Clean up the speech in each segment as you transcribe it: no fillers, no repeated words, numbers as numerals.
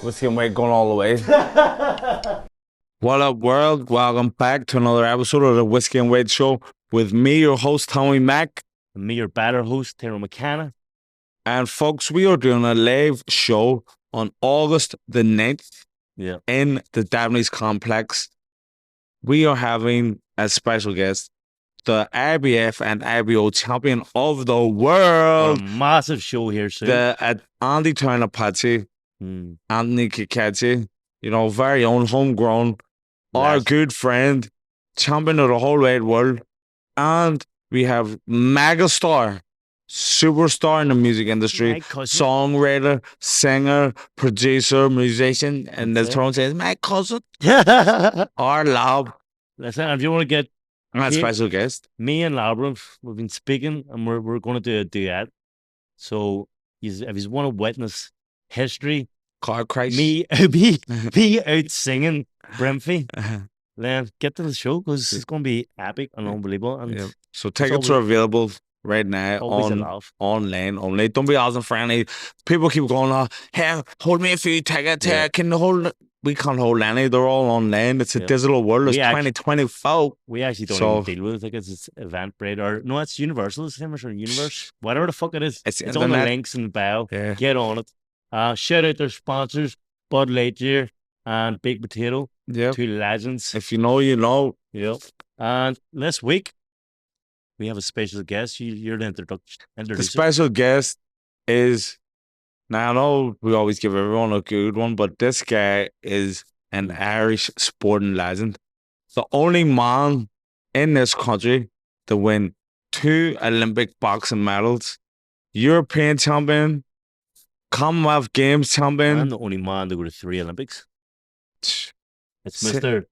Whiskey and Wade going all the way. What up, world? Welcome back to another episode of the Whiskey and Wade Show with me, your host, Tommy Mack. And me, your better host, Tyrone McKenna. And folks, we are doing a live show on August the 9th in the Davenese Complex. We are having a special guest, the IBF and IBO champion of the world. A massive show here soon. The Andy Turner Patsy, Anthony Kikachi, very own homegrown, our good friend, champion of the whole wide world. And we have megastar, superstar in the music industry, songwriter, singer, producer, musician, and as Tyrone says, my cousin, our lab. Listen, if you want to get a special guest, me and Labyrinth, we've been speaking, and we're going to do a duet. So if you want to witness history, car crash, me out singing Brimfy, then get to the show because it's going to be epic and unbelievable. And so tickets are available right now online only. Don't be asking for any. People keep going, hey, hold me a few tickets here. We can't hold any. They're all online. It's a digital world. It's 2024. We actually don't even deal with tickets. It's Eventbrite or no, it's Universal. It's same as Universe. Whatever the fuck it is. It's on the links in the bio. Yeah. Get on it. Shout out their sponsors, Bud Lightyear and Baked Potato. Yeah. Two legends. If you know, you know. Yeah. And this week we have a special guest. You're the introducer. The special guest is, now I know we always give everyone a good one, but this guy is an Irish sporting legend. The only man in this country to win 2 Olympic boxing medals, European champion, Commonwealth Games champion. I'm the only man to go to 3 Olympics. It's Mr.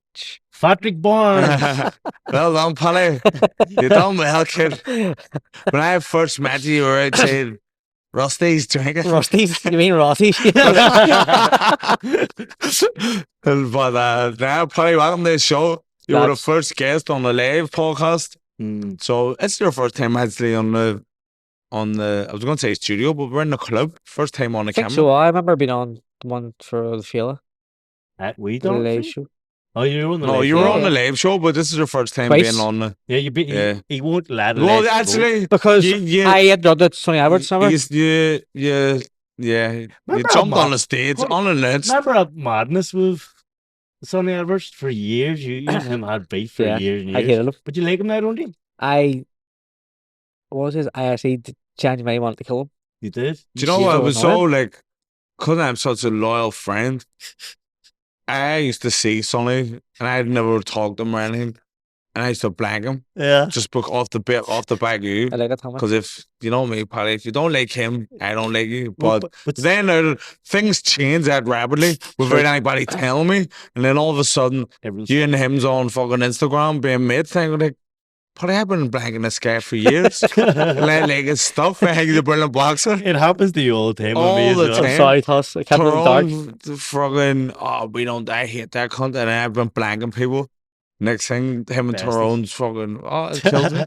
Paddy Barnes. Well done, Paddy. You done well, kid. When I first met you, you were outside Rusty's drinking. Rusty's? You mean Rossi's? But now, Paddy, welcome to the show. You were the first guest on the live podcast. So it's your first time actually on the I was going to say studio, but we're in the club. First time on the camera. So I remember being on the one for the Fela. We don't live show. Oh, you were on the live show? No, you were on the live show, but this is your first time being on the... Yeah, he won't let it. Well, actually... Because I had done it Sonny Edwards summer. You jumped on the stage, on the list. Remember that madness with Sonny Edwards for years? You and him had beef for years and years. I hated him. But you like him now, don't you? I actually changed my mind to kill him. You did? Do you know what? It was so because I'm such a loyal friend, I used to see Sonny and I'd never talked to him or anything. And I used to blank him. Yeah. Just off the back of you. I like it, Thomas. Because if, you know me, Paddy, if you don't like him, I don't like you. But then things change that rapidly without anybody telling me. And then all of a sudden, you and him's on fucking Instagram being mates. Thing like, Paddy, I've been blanking this guy for years. Like his stuff. He's a brilliant boxer. It happens to you all the time. All the time. I'm sorry, Toss. I kept it in dark. Fucking, I hate that cunt. And I've been blanking people. Next thing, him and Tyrone's fucking, it kills me.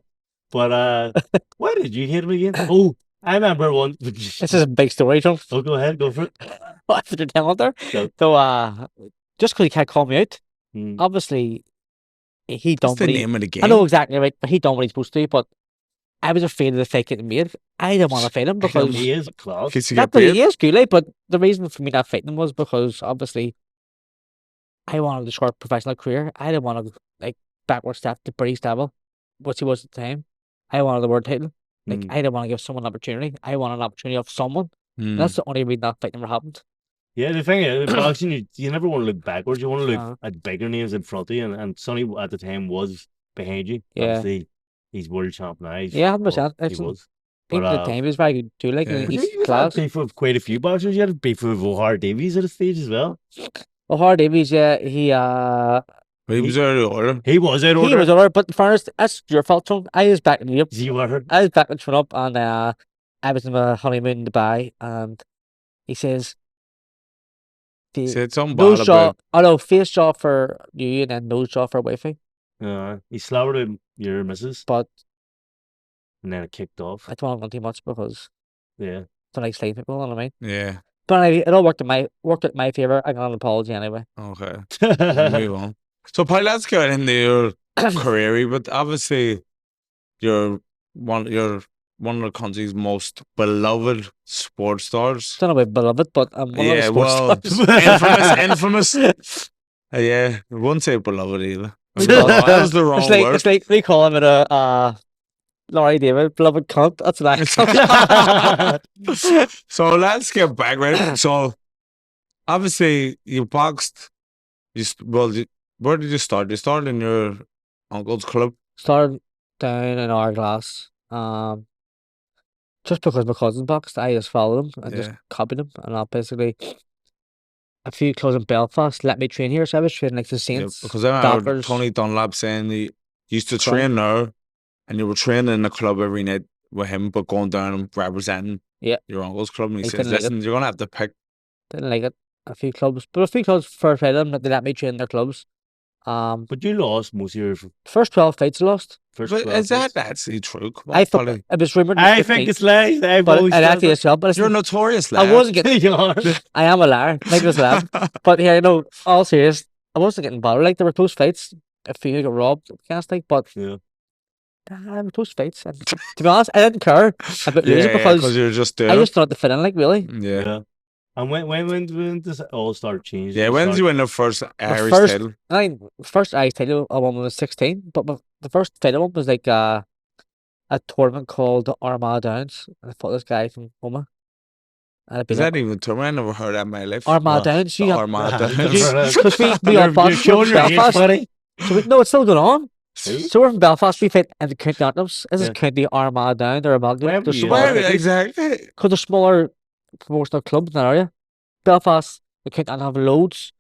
But, why did you hit him again? Oh, I remember one. This is a big story, John. Oh, go ahead, go for it. What did you tell there? No. So, just because he can't call me out, obviously, he done the name of the game. I know exactly right, but he done what he's supposed to do, but I was afraid of the fight getting made. I didn't want to fight him because he is a class. He is good, but the reason for me not fighting him was because, obviously, I wanted a short professional career. I didn't want to backward step to British level, which he was at the time. I wanted the world title. I didn't want to give someone an opportunity. I wanted an opportunity of someone. That's the only reason that fight never happened. Yeah, the thing is, boxing, you never want to look backwards. You want to look at bigger names in front of you. And Sonny at the time was behind you. Yeah. Obviously, he's world champ now. 100%. He was. Even at the time, he was very good too. He's class. Beef with quite a few boxers. You had beef with O'Hara Davies at a stage as well. O'Hara Davies, he was out of order. He was out of order. He was out of order, but first, that's your fault, Tom. I was backing you up. You were. I was backing Sean up, and I was in my honeymoon in Dubai, and he says, said something bad about... Oh no, face jaw for you and then nose jaw for wifey. He slaughtered your missus. But... And then it kicked off. I don't want to go too much because... Yeah. I don't like slaying people, you know what I mean? Yeah. But anyway, it all worked in my favor. I got an apology anyway. Okay. Move on. So, Paddy, let's get into your career. But obviously, you're one of the country's most beloved sports stars. Don't know about beloved, but I'm one of the sports infamous. Yeah, I wouldn't say beloved either. That was the wrong word. It's like we call him a Laurie David, beloved cunt. That's what I. So let's get back right. So obviously you boxed. Where did you start? You started in your uncle's club. Started down in Hourglass. Just because my cousin boxed, I just followed him and just copied him, and I basically a few clubs in Belfast let me train here, so I was training like the Saints. Because I remember Tony Dunlap saying he used to train there, and you were training in the club every night with him, but going down and representing your uncle's club. And he says, "Listen, you're gonna have to pick." Didn't like it. A few clubs first tried them, they let me train their clubs. But you lost most of your first 12 fights. I lost. But is that actually true? I thought it was rumored. I think it's lies. But it actually is true. But you're a notorious liar. I wasn't getting. I am a liar. Like this lad. But here, all serious. I wasn't getting bothered. Like there were close fights. A few got robbed. Can't think. But there were close fights. And to be honest, I didn't care about losing because you're just there. I just thought the fit in. Like really. Yeah. And when does it all start changing? Yeah, when did you win the first Irish title? First Irish title I won when I was 16, but the first title one was like a tournament called the Armagh Downs. I fought this guy from Homa. Is that even a tournament? I never heard that in my life. Armagh Downs. Armagh Downs. Because we all fought from Belfast. No, it's still going on. So we're from Belfast. We fight in the county anthems. This is County Armagh Down. They're Armagh. Where exactly? Because they're smaller promotional clubs in that area. Belfast, the county anthem have loads.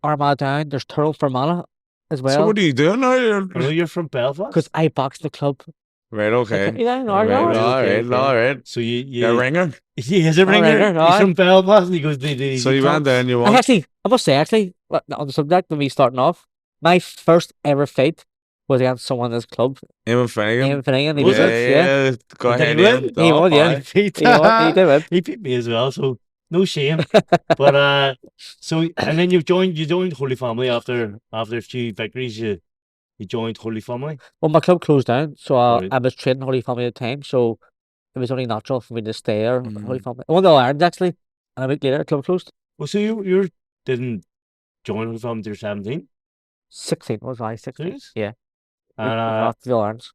Armagh Down. There's Turl Fermanagh as well. So what are you doing now? You're from Belfast? Because I boxed the club. Right, okay. All right. So you're a ringer? He is a ringer. He's from Belfast and he goes, so you went there and you won? I must say, on the subject of me starting off, my first ever fight was against someone in this club. Eamon Finnegan. He was yeah. Go ahead, He won, yeah. He did win. He beat me as well, so no shame. But so and then you joined Holy Family after a few victories. You joined Holy Family. Well, my club closed down, so I was training Holy Family at the time. So it was only natural for me to stay there. Holy Family. I won the All-Ireland actually, and a week later, the club closed. Well, so you didn't join Holy Family until 17? 16 was I 16? Yeah. And the All-Irelands.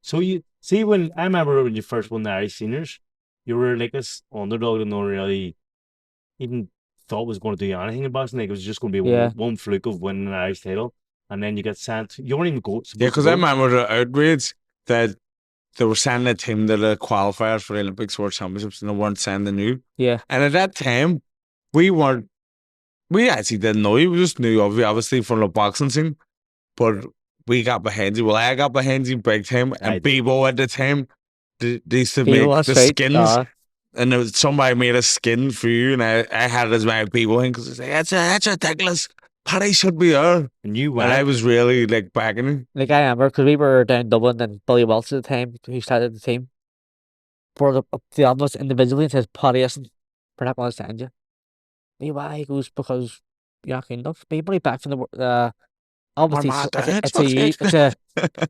So you see, when I remember when you first won the Irish seniors, you were like this underdog that no one really even thought was going to do anything in boxing. Like it was just going to be one fluke of winning an Irish title, and then you get sent. You weren't even go. Yeah, because I remember the outrage that they were sending a team to the qualifiers for the Olympics World Championships, and they weren't sending you. Yeah. And at that time, we actually didn't know you. We just knew obviously from the boxing scene, but we got behind you. Well, I got behind you big time, and Bebo at the time, they used to make the skins, and somebody made a skin for you, and I had it as my Bebo in because I was like, that's ridiculous. Paddy should be there. And you went. And I was really like backing him. Like I remember because we were down in Dublin and Billy Welch at the time, who started the team, brought up the albums individually and says, Paddy, listen, we're not going to send you. Me, why? He goes, because you're not good enough. But you're only back from the obviously it's a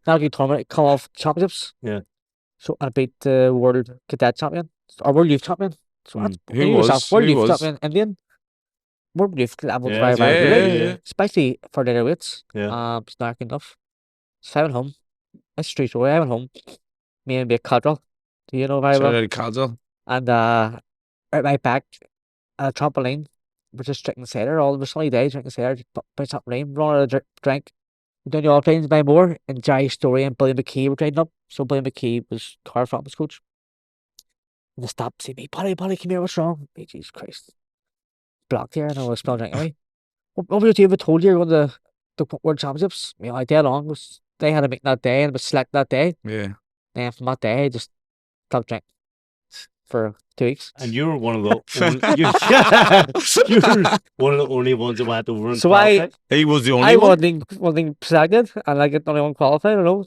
not a good tournament. Commonwealth championships. Yeah. So I beat the world cadet champion or world youth champion. So who was world youth champion Indian. World youth level very good, especially for the weights. Yeah. It's not good enough. So I went home. That's straight away. I went home. Me and a Cadrell. Do you know very well? Cadrell. And right back at a trampoline. We're just drinking cider all the sunny days, drinking cider, by trampoline, run out of drink. We done the all trains by more, and Jerry Story and Billy McKee were trading up. So Billy McKee was Carl Frampton's coach. And they stopped, see me, Paddy, come here, what's wrong? Hey, Jesus Christ. Blocked here, and I was spelling drinking away. What would you ever told you you're going to the World Championships? You know, I dead on. They had a meeting that day, and it was select that day. Yeah. And from that day, I just stopped drinking for 2 weeks. And you were one of the one of the only ones that went over and qualified. He was the only one. I wasn't selected, and I get only one qualified. I know.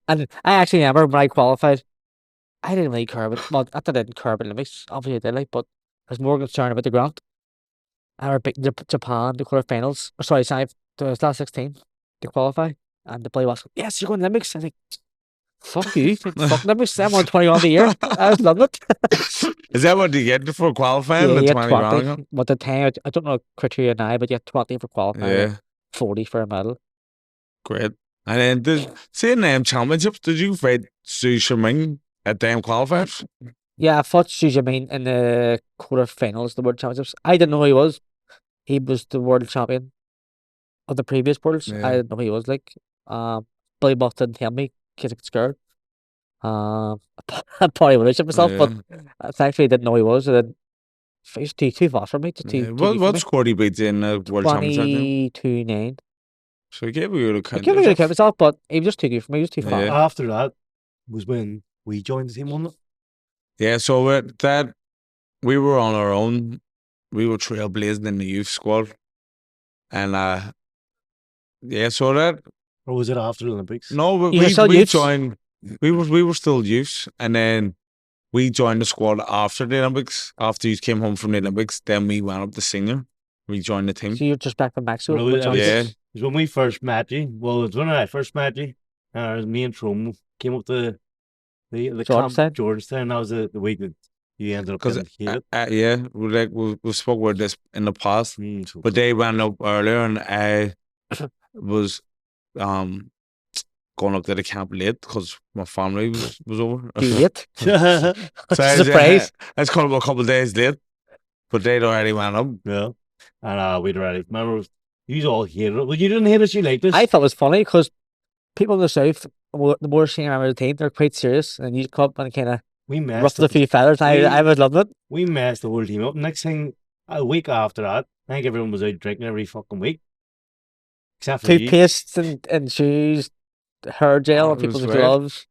And I actually remember when I qualified, I didn't really care about. Well, I didn't care about Olympics. Obviously, I did but I was more concerned about the grant. I were beating Japan the quarterfinals. Or sorry, the last 16 to qualify, and the play was, yes, you're going to Olympics. I was like, fuck you, fuck Olympics. I'm on 20 grand a year. I was loving it. Is that what you get for qualifying? Yeah, the you get 20 grand? 20. But the time, I don't know criteria now, but you get 20 for qualifying. Yeah. 40 for a medal. Great. And then, seeing them championships, did you fight Su Shiming at them qualifiers? Yeah, I fought Xu Jimin in the quarterfinals, the World Championships. I didn't know who he was. He was the world champion of the previous worlds. Yeah. I didn't know who he was. Like, Billy Buff didn't tell me because I got scared. I probably would have shit myself, but thankfully I didn't know who he was. And then he was too fast for me. Just too what score he beat in the World Championship? 22-9. So he gave you a count. I could have count myself, but he was just too good for me. He was too fast. After that was when we joined the team, wasn't it? Yeah, so that we were on our own. We were trailblazing in the youth squad. And yeah, so that. Or was it after the Olympics? No, we joined. We were still youths, and then we joined the squad after the Olympics. After you came home from the Olympics, then we went up to senior. We joined the team. So you're just back from Mexico? Yeah. It was when we first met you. Well, it was when I first met you. Me and Trom came up to the camp, Georgetown. That was the week that you ended up getting heated. Yeah, we spoke about this in the past, but they went up earlier, and I was going up to the camp late because my family was over. Late? So surprise! I was called up a couple of days late, but they'd already went up. Yeah, and we'd already remember. You all hated it. Well, you didn't hate us. You liked us. I thought it was funny because people in the south, the more senior member of the team, they're quite serious, and you come up and kind of ruffled a few feathers. I was loving it. We messed the whole team up. Next thing, a week after that, I think everyone was out drinking every fucking week, except for toothpaste and shoes, hair gel, and people's gloves.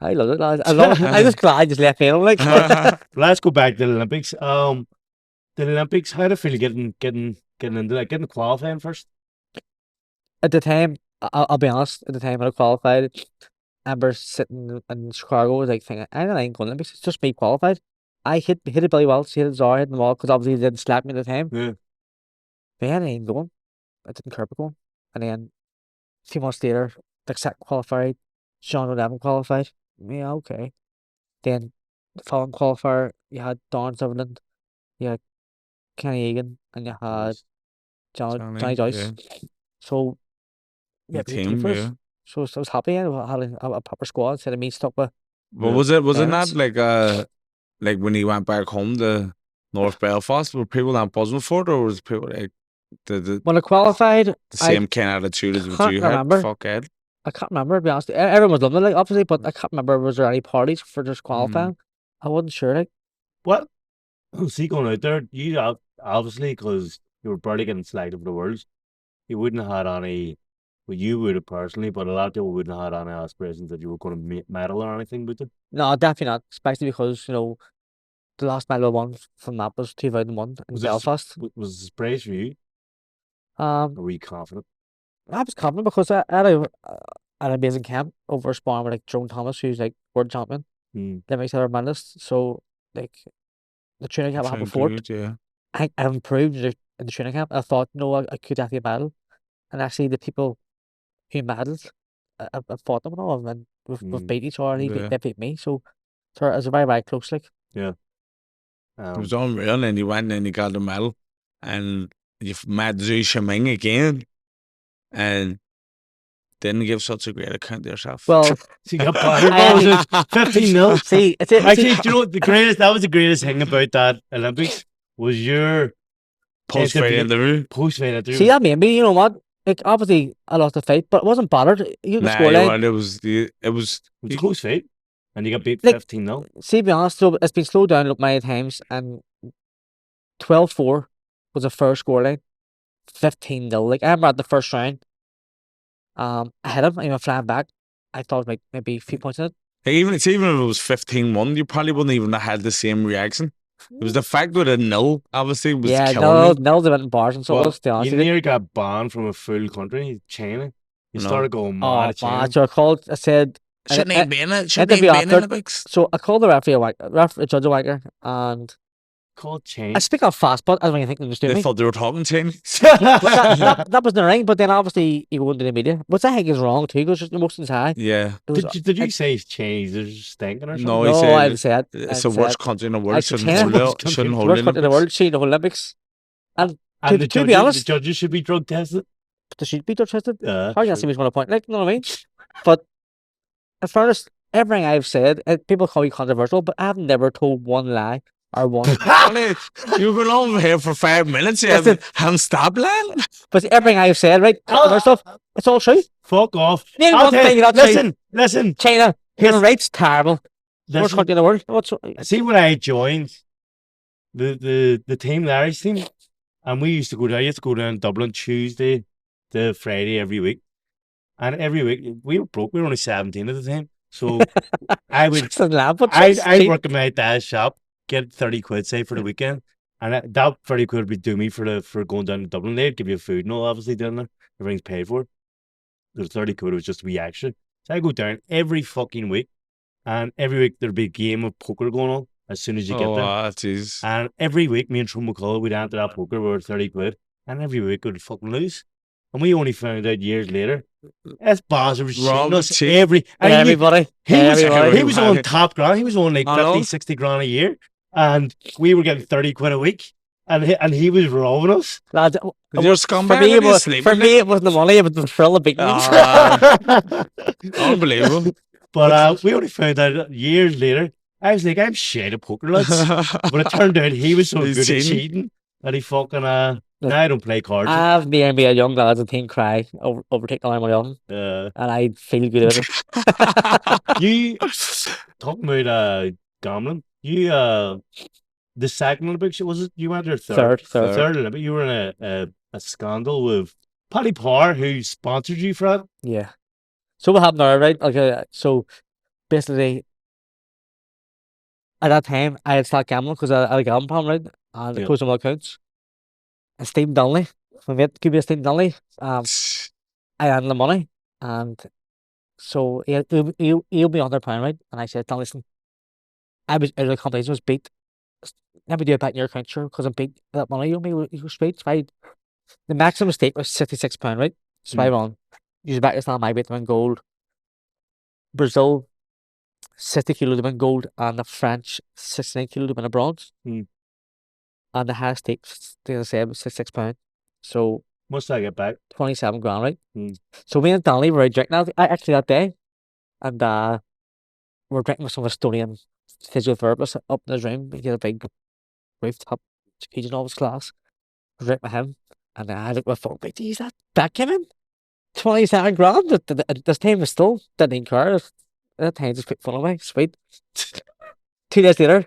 I love it. I love it. I was glad I just left me like. Let's go back to the Olympics. The Olympics. How did it feel getting into that, getting qualifying first? At the time, I'll be honest. At the time when I qualified, I remember sitting in Chicago, was like thinking, I ain't going Olympics. It's just me qualified. I hit Billy Welch, hit Zara, hit them all because obviously they didn't slap me at the time. Yeah. But yeah, I ain't going. I didn't care about going. And then a few months later, the set qualified, Sean O'Devin qualified. Yeah, okay. Then the following qualifier, you had Don Sutherland, you had Kenny Egan, and you had Johnny Joyce. Yeah. So yeah, team, yeah. So I was happy. I had a proper squad instead of me stuck with. But was it not like when he went back home to North Belfast? Were people not buzzing for it, or was people like when I qualified the same kind of attitude as what you had? Fuck Ed. I can't remember, to be honest. Everyone was loving it, like, obviously, but I can't remember, was there any parties for just qualifying? I wasn't sure, like. What? See, going out there, you obviously, because you were barely getting selected for the Worlds, you wouldn't have had any, well, you would have personally, but a lot of people wouldn't have had any aspirations that you were going to medal or anything with it. No, definitely not, especially because, the last medal I won from that was 2001 in Belfast. Was it a surprise for you? Or were you confident? I was confident because I had an amazing camp over Spawn with like Joan Thomas, who's like world champion. That makes her medalist. So like the training camp I had before, I improved in the training camp. I thought, I could actually medal, and actually the people who medaled, I fought them and all, and we've beat each other, and they beat me. So it was very, very close, like. Yeah. It was unreal, and you went and you got the medal, and you've met Zhu Shiming again. And didn't give such a great account to yourself. Well, so you got battered. 15-0. See, actually, do you know that was the greatest thing about that Olympics was your post-fight interview. See, that made me, you know what? Like, obviously, I lost the fight, but it wasn't battered. You can score like. It was a close fight, and you got beat 15-0. See, to be honest, so it's been slowed down many times, and 12-4 was a fair scoreline. 15-0. Like, I remember at the first round, I hit him, and he went flying back. I thought like maybe a few points in it. Even if it was 15-1, you probably wouldn't even have had the same reaction. It was the fact that a nil, obviously, was killing me. Nils went in bars and so on. You nearly got banned from a full country, China. You started going mad. So I said, shouldn't he be in it? Shouldn't he be in the Olympics? So I called the referee a judge a wanker, and called change. I speak of fast, but I don't even think they understood They me. thought they were talking Chinese. that was the ring, but then obviously you go into the media, which I think is wrong too, because the emotions high. Yeah. Did you say Chinese? There's stinking or something? No, No, he said I didn't say that. it's the worst country in the world. Shouldn't China. hold it. Shouldn't hold Worst country in the Olympics. world, see the Olympics. And the to be honest, the judges should be drug tested. they should be drug tested. Yeah, How can see who's going to point? Like, you know what I mean? But as far as everything I've said, people call me controversial, but I've never told one lie or one. You've been over here for 5 minutes. You haven't stopped lying. But everything I've said, right? Other stuff, it's all true. Fuck off. Name one thing not true. Listen. China, human rights, terrible. Worst country in the world. See, when I joined the team, Larry's team, and we used to go down. I used to go down Dublin Tuesday to Friday every week, and every week we were broke. We were only 17 at the time, so I would I'd work in my dad's shop, get 30 quid say for the weekend, and that 30 quid would do me for going down to Dublin. They'd give you food and all, obviously down there. Everything's paid for. The 30 quid was just a wee extra. So I go down every fucking week, and every week there'd be a game of poker going on as soon as you get there. Geez. And every week, me and Trum McCullough, we'd enter that poker, we were 30 quid, and every week we'd fucking lose. And we only found out years later, that's Baz was cheating us everybody. He was on top grand, he was on like 50, 60 grand a year, and we were getting 30 quid a week. And he was robbing us. Lads, for me, it wasn't the money, it was the thrill of beating Unbelievable. But we only found out years later. I was like, I'm shit at poker, lads. But it turned out he was so good at cheating that he fucking now I don't play cards. I've me a young lads a team cry overtaking all my money and I feel good about it. You talking about gambling? You the second Olympics, was it? You went there third Olympic. You were in a scandal with Paddy Barnes, who sponsored you for that. Yeah. So what happened there, right? Okay, so basically, at that time, I had started gambling because I had a gambling problem, right? And I closed all my accounts. And Stephen Donnelly, my mate, give me a Stephen Donnelly. I had the money, and so he'll be £100, right? And I said, listen, I was out of the competition, was beat. Let me do it back in your account, sure, because I'm beat that money. You go straight. The maximum stake was £66, right? So I won. Use back this time, my bet to win gold. Brazil, 60 kilo to win gold, and the French, 69 kilo to win a bronze. And the highest stake, as I said, was £66. So what's that get back? 27 grand, right? So me and Donnelly were out drinking actually that day, and we're drinking with some Estonian physiotherapists up in his room. He had a big rooftop jacuzzi in all his class. I drank with him, and I looked at my phone, like, geez, that came in 27 grand. This time was still didn't even care. That time just picked fun of me. Sweet. 2 days later,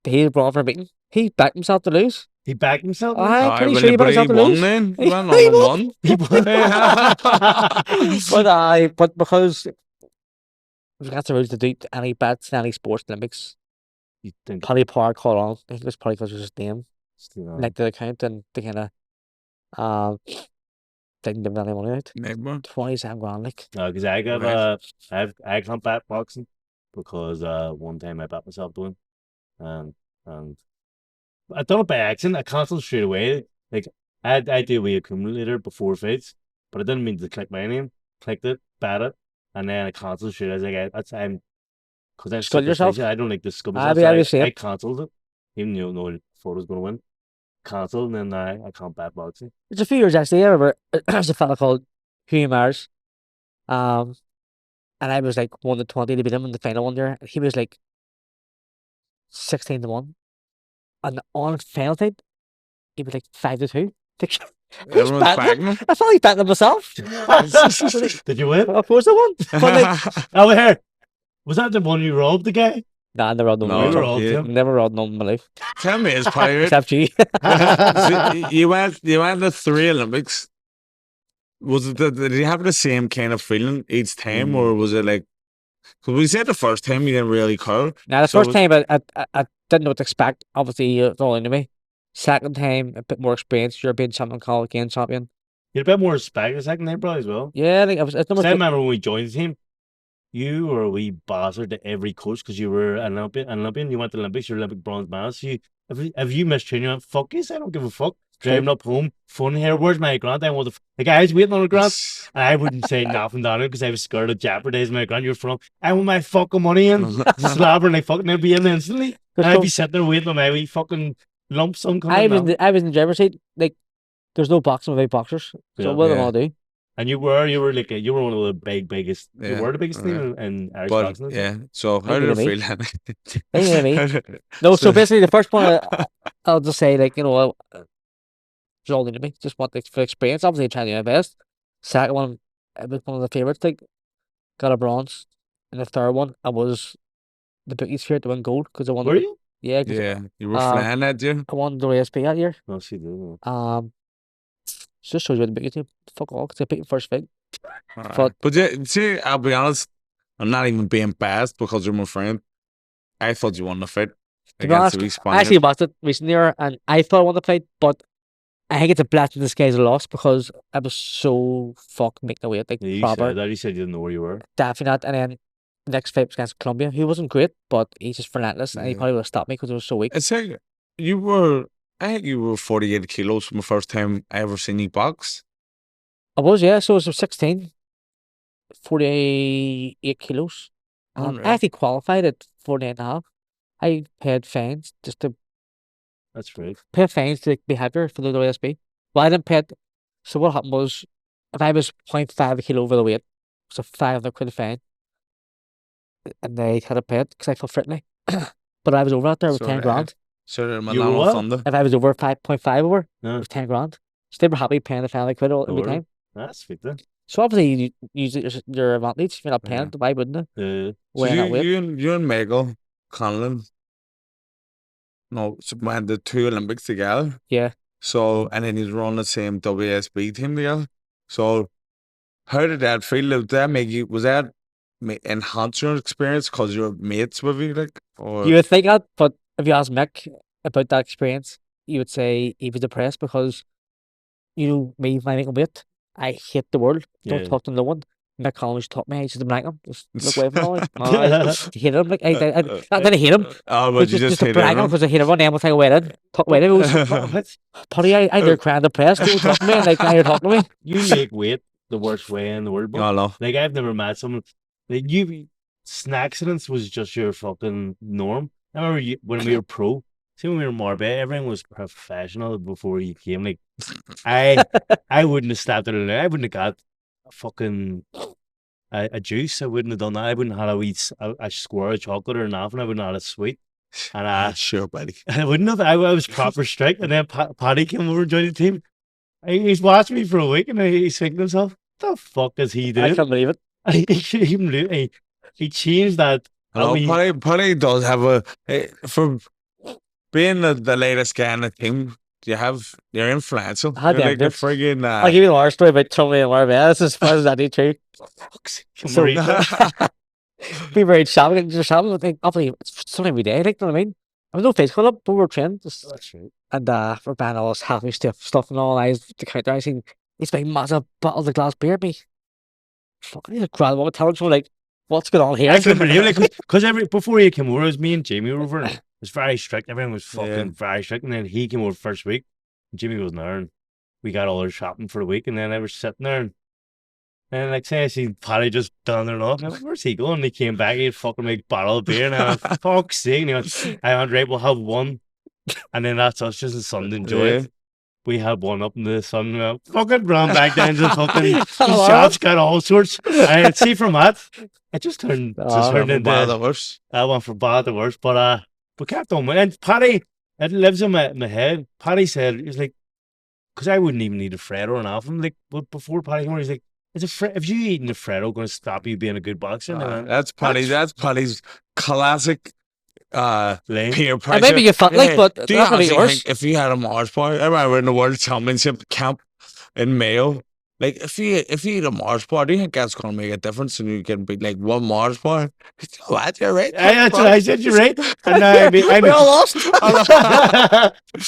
he was brought for a meeting. He backed himself to lose. He backed himself? I'm pretty sure he backed himself to lose. Then. He won. But because that's the rules to do any bets in any sports Olympics. Paddy Barnes caught on. I think it was probably because it was his name. Like the account, and they kind of didn't give any money out. 27 grand, like. No, because I got I can't bet boxing because one time I bet myself doing, and I done it by accident. I cancelled straight away. Like I do a wee accumulator before fights, but I didn't mean to click my name. Clicked it, bet it, and then I cancelled straight. I was like, because I'm scud yourself. I don't like to scud myself. So I cancelled it, even though no thought I was going to win. Cancelled, and then I can't bet boxing. It's a few years actually. I remember there's a fella called Hugh Mars, and I was like 1-20 to beat him in the final one there. He was like 16-1, and on final night he was like 5-2. Everyone's backing him. I thought he betting myself. Did you win? Of course I won. But like, over here, was that the one you robbed the guy? Nah, I never robbed never robbed no in my life. Tell me, it's pirate. Except you. So you went to 3 Olympics. Was it did you have the same kind of feeling each time, or was it like? Because we said the first time you didn't really care. Now the first time I didn't know what to expect. Obviously, it's all into me. Second time, a bit more experience. European champion, Canadian champion. You had a bit more respect the second time, probably as well. Yeah, I think I was. I remember when we joined the team. you were a wee bastard to every coach because you were an Olympian. You went to the Olympics. You're Olympic bronze medalist. So if you missed training, fuck you. I don't give a fuck. Driving up home, phone here. Where's my grant? I want the guy's waiting on the grant. And I wouldn't say nothing down it because I was scared of jeopardizing my grant. You're from. I want my fucking money in. Slabbering like fucking. I'd be in instantly. And I'd be sitting there waiting on my wee fucking lump sum coming. I was in the driver's seat. Like, there's no boxing without boxers. So what am I gonna do? And you were one of the biggest. You were the biggest thing in Irish boxing. Yeah. So how did it feel? No. So basically, the first one, I'll just say, like, you know, it's all new to me. Just want the experience. Obviously, trying to do my best. Second one, it was one of the favorites. Like, got a bronze. And the third one, I was the biggest favorite to win gold because I won. Were you? Yeah. Yeah. You were flying that year. I won the ASP that year. No, she did. Just shows you the biggest team. Fuck all, because I picked the first fight. But yeah, see, I'll be honest, I'm not even being biased because you're my friend. I thought you won the fight. To be honest, I actually watched it recently and I thought I won the fight, but I think it's a blast in disguise a loss because I was so fucking making the weight. Like, you said you didn't know where you were. Definitely not. And then the next fight was against Colombia. He wasn't great, but he's just relentless and he probably would have stopped me because I was so weak. It's like I think you were 48 kilos from the first time I ever seen you box. I was, yeah. So I was 16, 48 kilos. I actually qualified at 48 and a half. I paid fines just to... That's right. Pay fines to be heavier for the WSB. Well, I didn't pay it. So what happened was, if I was 0.5 kilo over the weight, it was a 500 quid fine. And they had to pay it because I felt friendly. But I was over out there with 10 grand. So if I was over 5.5 over, it was 10 grand. So they were happy paying the family quid every time. That's sweet then. So obviously you use your advantage. If you're not paying it, why wouldn't it? So you and Megal Conlon, went the 2 Olympics together. Yeah. So, and then he's run the same WSB team together. So how did that feel? Was that enhance your experience because you're mates with you? Like, or? You would think that, but if you ask Mick about that experience, you would say he was depressed because, you know, me, when I make a weight, I hate the world. Don't talk to no one. Mick Collins taught me, he said, I'm like him. Just look away from all. I hate him. Like, I didn't hate him. Oh, but you just hate him? Because I hate everyone. Then we'll take away then. Talk away then. Paddy, I'm crying depressed. Don't talk to me. Like, now you're talking to me. You make weight the worst way in the world. No. Like, I've never met someone. Like, snack accidents was just your fucking norm. I remember when we were pro, see when we were in Marbella, everything was professional before you came. Like, I wouldn't have stopped it. I wouldn't have got a juice. I wouldn't have done that. I wouldn't have had a square of chocolate or nothing. I wouldn't have had a sweet. And sure, buddy. I wouldn't have. I was proper strict. And then Paddy came over and joined the team. He's watched me for a week and he's thinking to himself, what the fuck is he doing? I can't believe it. He changed that. Paddy does have for being the latest guy in the team, you're influential. You're like a friggin'... I'll give you the horror story about Tony and Marbella. This is as far as that is true. So, be very shopping. Just shopping. Like, obviously, it's something every day. Like, you know what I mean? I was no physical up, but we were trained. That's right. And we're buying all this healthy stuff and all. I the counter. I seen these big massive bottles of glass beer. Me, fucking need a crowd. What telling you, like, what's going on here? I couldn't believe it. Because before he came over, it was me and Jamie were over. It was very strict. Everyone was fucking very strict. And then he came over first week. And Jimmy wasn't there. And we got all our shopping for the week. And then I was sitting there. And like, say, I seen Paddy just down there and off. And I went, where's he going? And he came back. He had fucking a bottle of beer. And I went, fuck's sake. And he went, I went, right, we'll have one. And then that's us just in the sun to enjoy it. We had one up in the sun. Fucking ran back down to the fucking shops, got all sorts. I see from that, it just turned into bad the worst. I went from bad to worse, but we kept on winning. Paddy, it lives in my head. Paddy said, he's like, because I wouldn't even need a Freddo or nothing. Like, but before Paddy came on, he's like, if you eating a Freddo going to stop you being a good boxer? That's Paddy's classic. Peer pressure. Maybe you felt like, but do you honestly think if you had a Mars bar, I remember in the World Championship camp in Mayo, like if you eat a Mars bar, do you think that's going to make a difference and you can be like one Mars bar? What, you're right. That's what I said, you're right. And I'm all lost.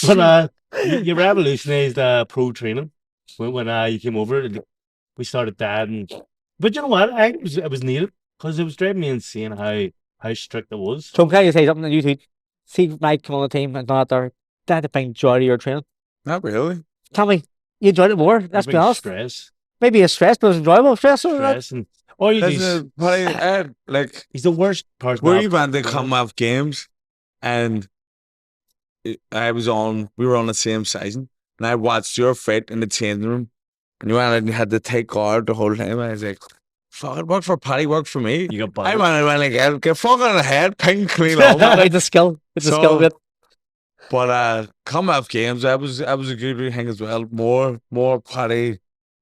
But you revolutionized pro training when you came over. We started that, but you know what? It was needed. Because it was driving me insane how strict it was. So can you say something that you two see Mike come on the team and not there? That to bring joy to your training. Not really. Tell me, you enjoyed it more. Let's be honest. Stress. Maybe a stress, but it was enjoyable. Stress and all you do. Like he's the worst person. We went to Commonwealth Games, and we were on the same season, and I watched your fight in the changing room, and you went and you had to take guard the whole time. And I was like, fuck, it worked for Paddy, worked for me. You got I went get fucking on the head, ping clean off. The skill. It's a skill bit. But Commonwealth Games, that was a good thing as well. More Paddy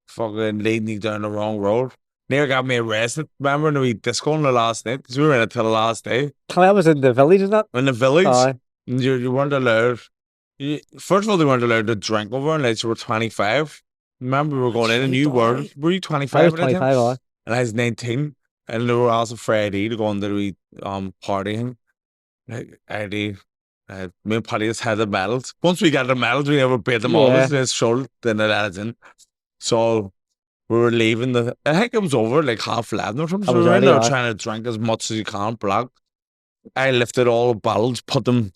fucking leading you down the wrong road. Near got me arrested. Remember when we disco on the last night? Because we were in it till the last day. That was in the village, isn't it? In the village. You weren't allowed. First of all, they weren't allowed to drink over unless you were 25. Remember, we were going in and you were. Were you 25? I was 25, and I was 19. And they were also Friday to go on the partying. Me and Paddy just had the medals. Once we got the medals, we never paid them all. His shoulder, then they let us in. So we were leaving I think it was over like 11:30 or something. So we were in there trying to drink as much as you can, black. I lifted all the bottles, put them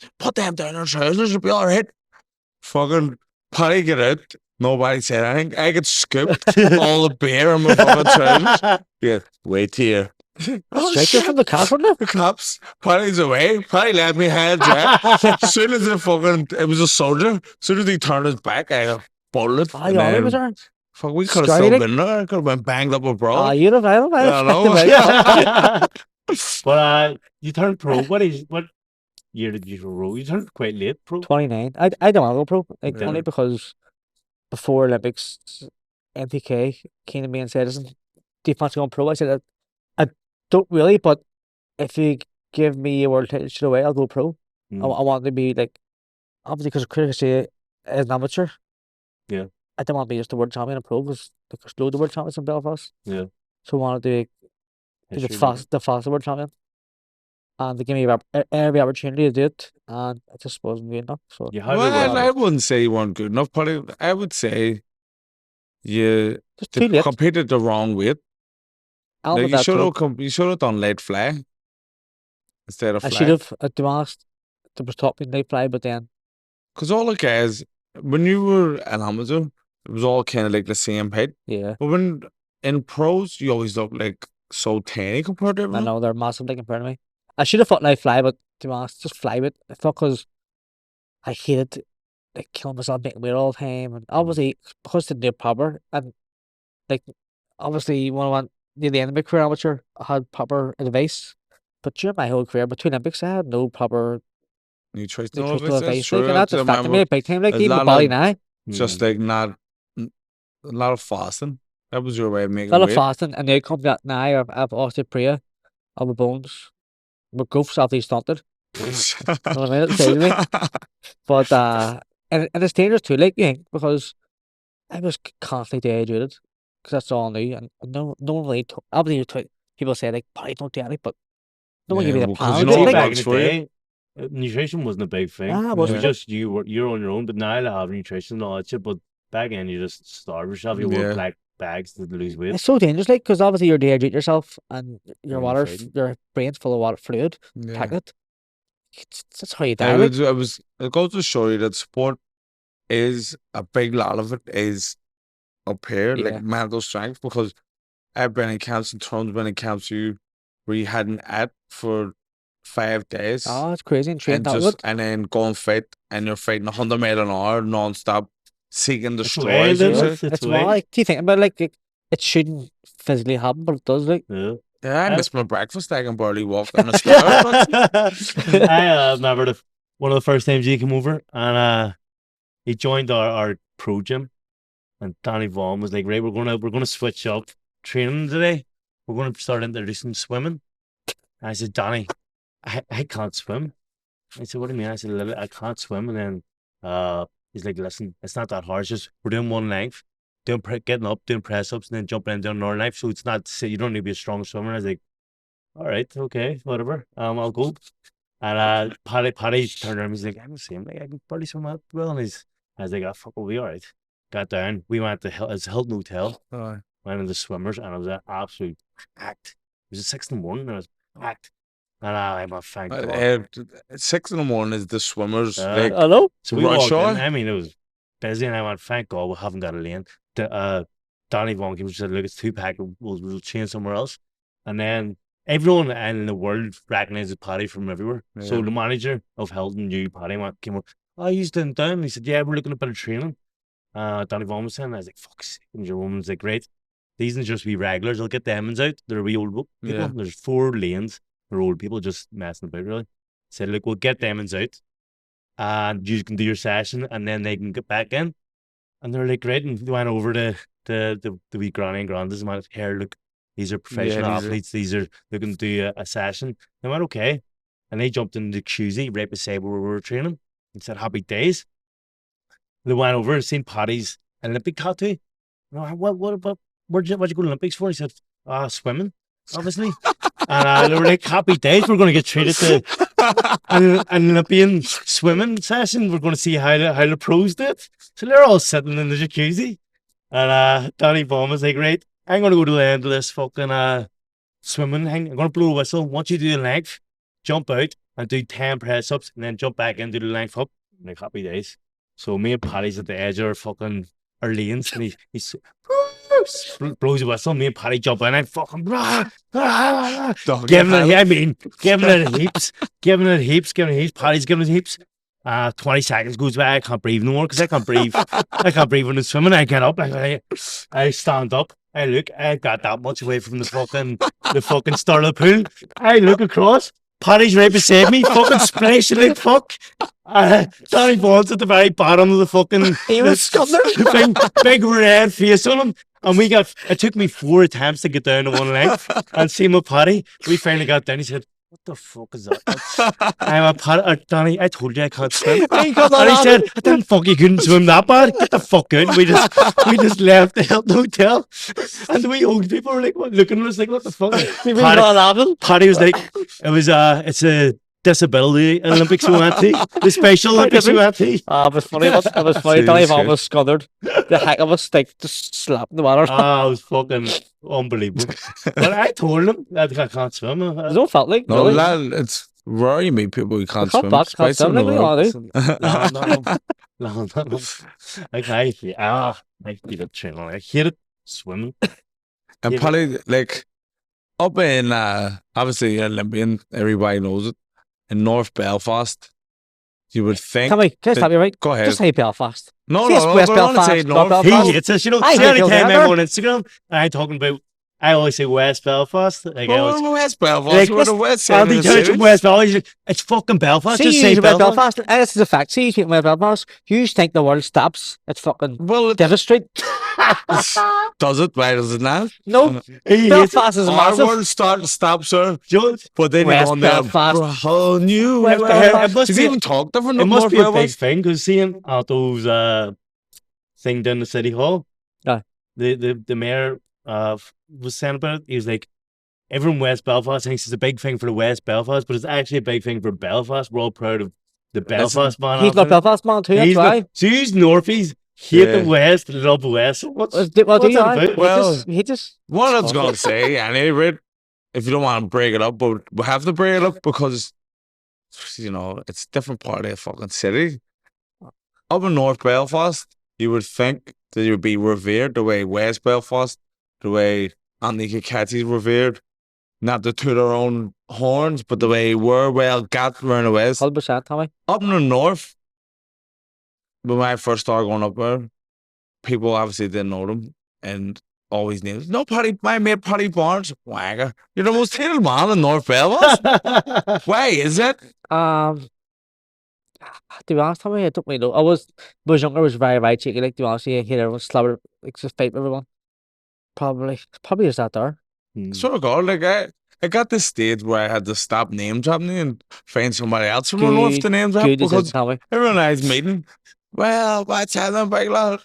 down our trousers, it'll be alright. Fucking Paddy get out. Nobody said anything. I get scooped all the beer in my fucking trousers. Yeah, wait here. Straight from the cops, wasn't it? The cops. Paddy's away. Paddy let me head jack. As soon as it was a soldier. As soon as he turned his back, I got bullet. Fuck, we could have still been there. Could have been banged up abroad. You'd have. I know. But you turned pro. What year did you pro? You turned quite late pro. 29. I don't want to go pro. Like only because before Olympics, MTK came to me and said, "Listen, do you fancy going pro?" I said, "I don't really, but if you give me a world title straight away, I'll go pro. I want to be like, obviously because critics say as an amateur. Yeah. I don't want to be just a world champion in pro because there's loads of world champions in Belfast. Yeah. So I wanted to be the fastest world champion. And they gave me every opportunity to do it, and I just wasn't good enough. So I wouldn't say you weren't good enough, but I would say you competed the wrong weight. Like you should have done light fly instead of fly. I should have, to be honest, there was top in light fly, but then because all the guys, when you were an amateur, it was all kind of like the same height. Yeah. But when in pros, you always look like so tiny compared to everyone. I know they're massively compared to me. I should have fought light fly, but to be honest, just fly with. I thought because I hated like killing myself making weight all the time, and obviously because they did proper and like obviously when I went near the end of my career amateur, I had proper advice. But during my whole career between Olympics, I had no proper nutritional advice. Like, and that's affected me big time. Like even my body now, just like not a lot of fasting. That was your way of making a lot weight. of fasting, and the outcome that now I've osteopenia of my bones. My growth's obviously stunted. You know what I mean? It's crazy me. But and it's dangerous too, like you think, because I was constantly dehydrated because that's all I knew, and no one really obviously people say like, "Paddy, don't do anything," but no one gave me the plan. Back in the day, nutrition wasn't a big thing. It was just you're on your own. But now I have nutrition and all that shit. But back then you just starve yourself. You work like bags to lose weight. It's so dangerous, like, because obviously you're dehydrating yourself and your brain's full of water fluid. That's how you die. It goes to show you that sport is a big lot of it is up here, like mental strength, because I've been in camps and Toronto's been in camps where you hadn't ate for 5 days. Oh, it's crazy. And then go and fight, and you're fighting 100 miles an hour non-stop, seeking destroys. It's wild. Like, do you think about like it shouldn't physically happen, but it does. Like, I missed my breakfast. I can barely walk on the stairs. I remember one of the first times he came over, and he joined our pro gym, and Danny Vaughan was like, "Right, we're gonna switch up training today. We're gonna start introducing swimming." And I said, "Danny, I can't swim." I said, "What do you mean?" I said, "I can't swim." And then he's like, "Listen, it's not that hard. It's just we're doing one length, getting up, doing press ups, and then jumping in doing another length. So it's not you don't need to be a strong swimmer." I was like, "All right, okay, whatever. I'll go." And Paddy turned around. He's like, "I'm the same. Like I can barely swim that well." And I was like, "Oh fuck, we'll be all right." Got down. We went to Hilton Hotel. Went into the swimmers, and it was an absolute packed. was at 6 in the morning and I was packed. And I'm a thank God. 6 in the morning is the swimmers. Hello? So we rush walked in. hour. I mean, it was busy, and I went, thank God we haven't got a lane. Danny Von Kim said, look, it's too packed. We'll change somewhere else. And then everyone in the world recognizes Paddy from everywhere. Yeah. So the manager of Hilton knew Paddy, came up, oh, he's doing down. And he said, yeah, we're looking at a bit of training. Danny Von was saying, I was like, fuck's sake. And your woman's like, great. These will just be regulars. I'll get the Emmons out. They're wee old people. Yeah. There's 4 lanes. They're old people just messing about, really. Said, look, we'll get the Emmons out. And you can do your session, and then they can get back in. And they're like, great. And they went over to the wee granny and grandas and went, here, look, these are professional athletes. These are looking to do a session. They went, okay. And they jumped into the Cusie right beside where we were training and said, happy days. They went over and seen Paddy's Olympic tattoo. What about, what'd you go to Olympics for? He said, swimming, obviously. And they were like, happy days. We're going to get treated to an Olympian swimming session. We're going to see how the pros do it. So they're all sitting in the jacuzzi. And Danny Baum was like, right, I'm going to go to the end of this fucking swimming thing. I'm going to blow a whistle. Once you do the length, jump out and do 10 press-ups and then jump back in, do the length up. I'm like, happy days. So me and Paddy's at the edge of our lanes, and he blows a whistle. Me and Paddy jump in and fucking giving it heaps. Paddy's giving it heaps. 20 seconds goes by. I can't breathe no more because I can't breathe. I can't breathe when I'm swimming. I get up. I stand up. I look. I got that much away from the fucking start of the pool. I look across. Paddy's right beside me, fucking splashing like fuck. Danny Vaughan's at the very bottom of the fucking big red face on him. And it took me 4 attempts to get down to one length. And same with Paddy, we finally got down. He said, what the fuck is that? Danny, I told you I can't swim. And he said, I didn't fuck you couldn't swim that bad. Get the fuck out. We just left the hotel. And the wee old people were like, looking at us like, what the fuck? Paddy was like, it's a disability Olympics we went to. The Special Olympics we went to. It was funny. It was funny. Danny Vaughan was scothered. The heck of us, like, just slapped in the water. It was fucking unbelievable. But I told him that I can't swim. There's no felt like. No, really. lad, it's rare you meet people who can't swim. Can't swim like we all do. No. I hate it training. I hate it swimming. And Paddy, like, up in, obviously, Olympian, everybody knows it. In North Belfast, you would think. Can I stop you right? Go ahead. Just say Belfast. No, West Belfast. He hates us. You know, see any time I'm on Instagram, I'm talking about, I always say West Belfast. Like, West Belfast. We're the West side of the city. West Belfast. It's fucking Belfast. Just say Belfast. And this is a fact. See, you West Belfast. You think the world stops. It's fucking devastating. Does it? Why does it not? No. Belfast is massive. Our world stops, sir. But then West you're on there Belfast. for a whole new West Belfast. Does he even talk different? It must be a big thing because seeing Otto's thing down the city hall, the mayor was saying about it. He was like, everyone in West Belfast thinks it's a big thing for the West Belfast, but it's actually a big thing for Belfast. We're all proud of the Belfast man. He's not Belfast man too, that's why. So he's Northies, hate the West, love the West. What's that about? Well, he just what I was going to say, anyway, if you don't want to break it up, but we have to break it up because, you know, it's a different part of the fucking city. Up in North Belfast, you would think that you'd be revered the way West Belfast, the way Andy Cathy's revered. Not to toot our own horns, but the way we're well got around the West. 100%, Tommy. Up in the North, when I first started going up there, people obviously didn't know them and always knew. No, my mate Paddy Barnes, wagger. You're the most hated man in North Belfast. Why is it? To be honest, Tommy, I don't really know. I was younger, I was very, very cheeky. Like, to be honest, I hate everyone slobber, like, just fight with everyone. Probably is that there. Sort of God, like I got this stage where I had to stop name dropping and find somebody else from the North to name drop because everyone I was meeting, well, what's happening, big lad?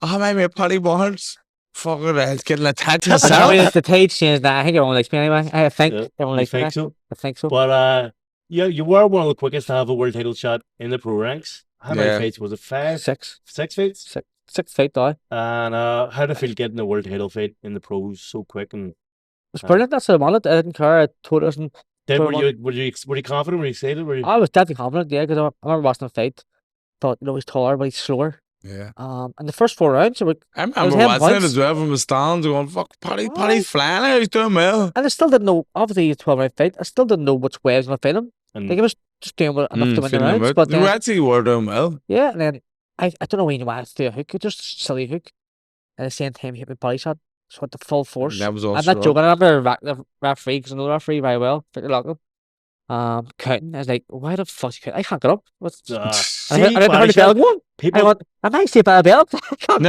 Oh, my mate Paddy Barnes. Fucking it's getting attached to myself. The tide changed that. I think everyone likes me anyway. I think everyone likes me. So? I think so. But you were one of the quickest to have a world title shot in the pro ranks. How many fights was it? 5? 6. 6 fights? 6 fights, die. And how did it feel getting the world title fight in the pros so quick and was brilliant. That's what I wanted. I didn't care. I told us. Were you confident? Were you excited? I was definitely confident, yeah, because I remember watching the fight. Thought, he's taller, but he's slower. Yeah. And the first 4 rounds, I remember watching it as well from the stands, going, "Fuck, Paddy's flying out. He's doing well." And I still didn't know. Obviously, it's 12-round fight. I still didn't know which way I was going to fight him. Like, I was just doing enough to win the rounds. But you actually were doing well. Yeah, and then I don't know when you wanted to do a hook. It's just a silly hook. At the same time, he hit my body shot. So at the full force. That was all I'm not joking. I remember the referee, because I know the referee very well, Victor Lockwood, counting. I was like, why the fuck you count? I can't get up. I heard the bell going. I went, am I saved by a bell? I can't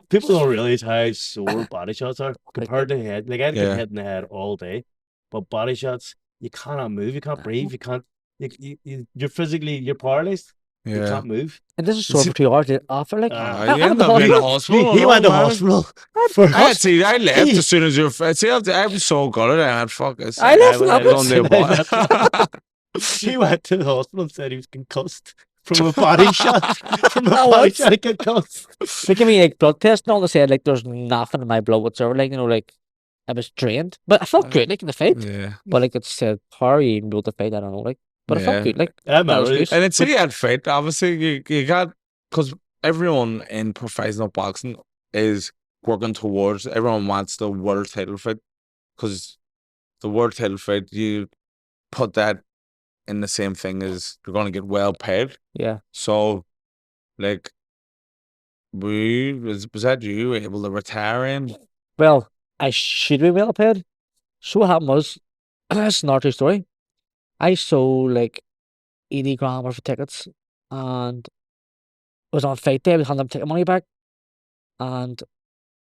People don't realize how sore body shots are compared to head. Like, I'd get hit in the head all day, but body shots, you cannot move, you can't breathe, you can't. You're paralyzed. Yeah. You can't move. And this is sore for 2 hours after, like. You end up in the hospital. He went to hospital. I left as soon as you're fit. See, I was so good at it. Fuck it. I left He went to the hospital and said he was concussed from a body shot. From a body shot, concussed. They gave me like blood test and all. They said like there's nothing in my blood whatsoever. Like, like I was drained, but I felt good like in the fight. Yeah. But like it said, how are you even able to fight? I don't know. Like. But I felt good, like. And it's really had fight. Obviously, you got, because everyone in professional boxing is working towards. Everyone wants the world title fight, because the world title fight, you put that in the same thing as you're going to get well paid. Yeah. So, like, was that you able to retire in? Well, I should be well paid. So what happened was, it's not a true story. I sold like 80 grand worth of tickets, and it was on fight day. I was handing them ticket money back, and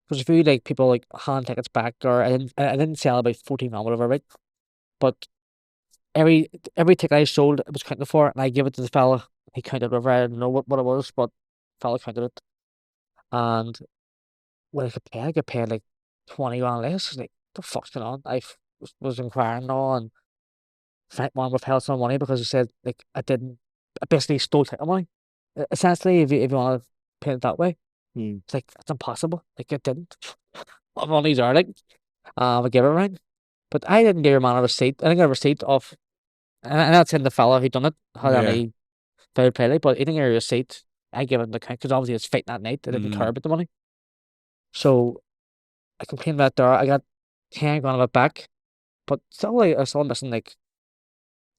there's a few like people like hand tickets back, or I didn't sell about 14 grand, whatever, right? But every ticket I sold, it was counted for, and I gave it to the fella. He counted whatever. I don't know what it was, but the fella counted it, and when I could pay like 20 grand less. Like, the fuck's going on? I was inquiring and all, and Frank Warren withheld some money because he said, like, I basically stole ticket money. Essentially, if you want to pay it that way, it's like, it's impossible. Like, it didn't. What money's are like? I give it right. But I didn't give your man a receipt. I didn't get a receipt of, and that's in the fella who done it, had any fair play, like, but he didn't get a receipt. I gave him the account because obviously it's fighting that night. I didn't care about the money. So I complained about there. I got 10 grand of it back, but still, like, I still missing like.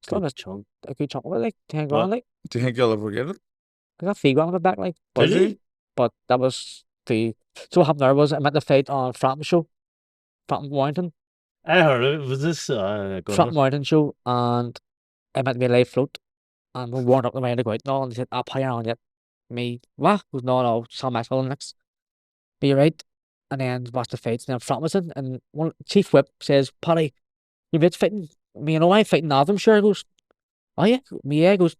Still missing a good chunk of it, like 10 grand, like. Do you think you'll ever get it? I got 3 grand of it back, like. But that was the. So what happened there was I met the fight on Frampton show, Frampton Warrington. I heard it. Was this Frampton Warrington show, and I met me a live float, and we warmed up the way to go out and all, and they said, "I'll pay on yet." Me, what? No, Sam Maxwell next. But you're right. And then watch the fights, and then Frampton was in, and one Chief Whip says, "Paddy, your mate's fighting." Me, I'm fighting Adam, sure. He goes, "Oh yeah." Me, yeah. He goes,